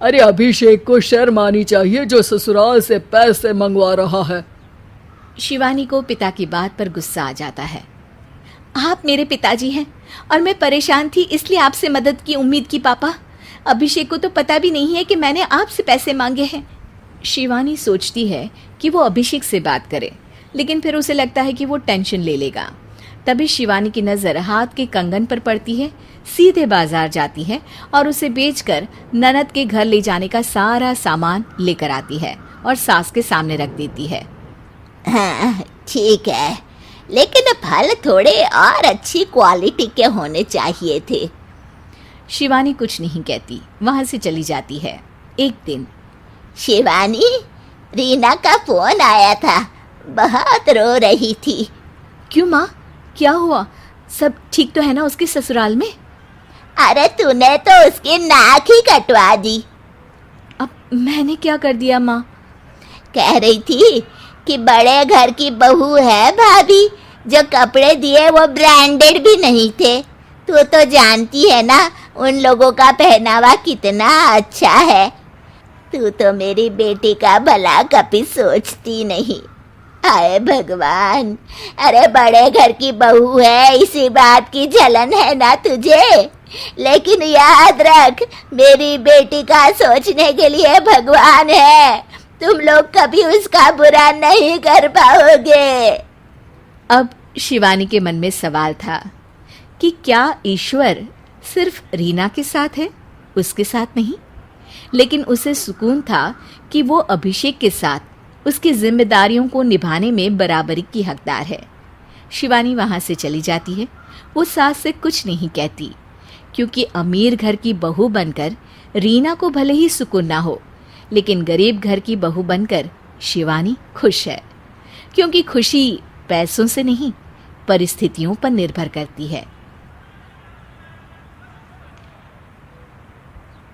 अरे अभिषेक को शर्म आनी चाहिए जो ससुराल से पैसे मंगवा रहा है। शिवानी को पिता की बात पर गुस्सा आ जाता है। आप मेरे पिताजी हैं और मैं परेशान थी इसलिए आपसे मदद की उम्मीद की पापा। अभिषेक को तो पता भी नहीं है कि मैंने आपसे पैसे मांगे हैं। शिवानी सोचती है कि वो अभिषेक से बात करे, लेकिन फिर उसे लगता है कि वो टेंशन ले लेगा। तभी शिवानी की नज़र हाथ के कंगन पर पड़ती है। सीधे बाजार जाती है और उसे बेचकर ननद के घर ले जाने का सारा सामान लेकर आती है और सास के सामने रख देती है। हाँ ठीक है, लेकिन फल थोड़े और अच्छी क्वालिटी के होने चाहिए थे। शिवानी कुछ नहीं कहती, वहां से चली जाती है। एक दिन शिवानी, रीना का फोन आया था, बहुत रो रही थी। क्यों माँ, क्या हुआ? सब ठीक तो है ना उसके ससुराल में? अरे तूने तो उसकी नाक ही कटवा दी। अब मैंने क्या कर दिया माँ? कह रही थी कि बड़े घर की बहू है भाभी, जो कपड़े दिए वो ब्रांडेड भी नहीं थे। तू तो जानती है ना उन लोगों का पहनावा कितना अच्छा है। तू तो मेरी बेटी का भला कभी सोचती नहीं। हाय भगवान, अरे बड़े घर की बहू है इसी बात की जलन है ना तुझे, लेकिन याद रख मेरी बेटी का सोचने के लिए भगवान है। तुम लोग कभी उसका बुरा नहीं कर पाओगे। अब शिवानी के मन में सवाल था कि क्या ईश्वर सिर्फ रीना के साथ है, उसके साथ नहीं? लेकिन उसे सुकून था कि वो अभिषेक के साथ उसकी जिम्मेदारियों को निभाने में बराबरी की हकदार है। शिवानी वहां से चली जाती है। वो सास से कुछ नहीं कहती, क्योंकि अमीर घर की बहू बनकर रीना को भले ही सुकून ना हो, लेकिन गरीब घर की बहू बनकर शिवानी खुश है, क्योंकि खुशी पैसों से नहीं परिस्थितियों पर निर्भर करती है।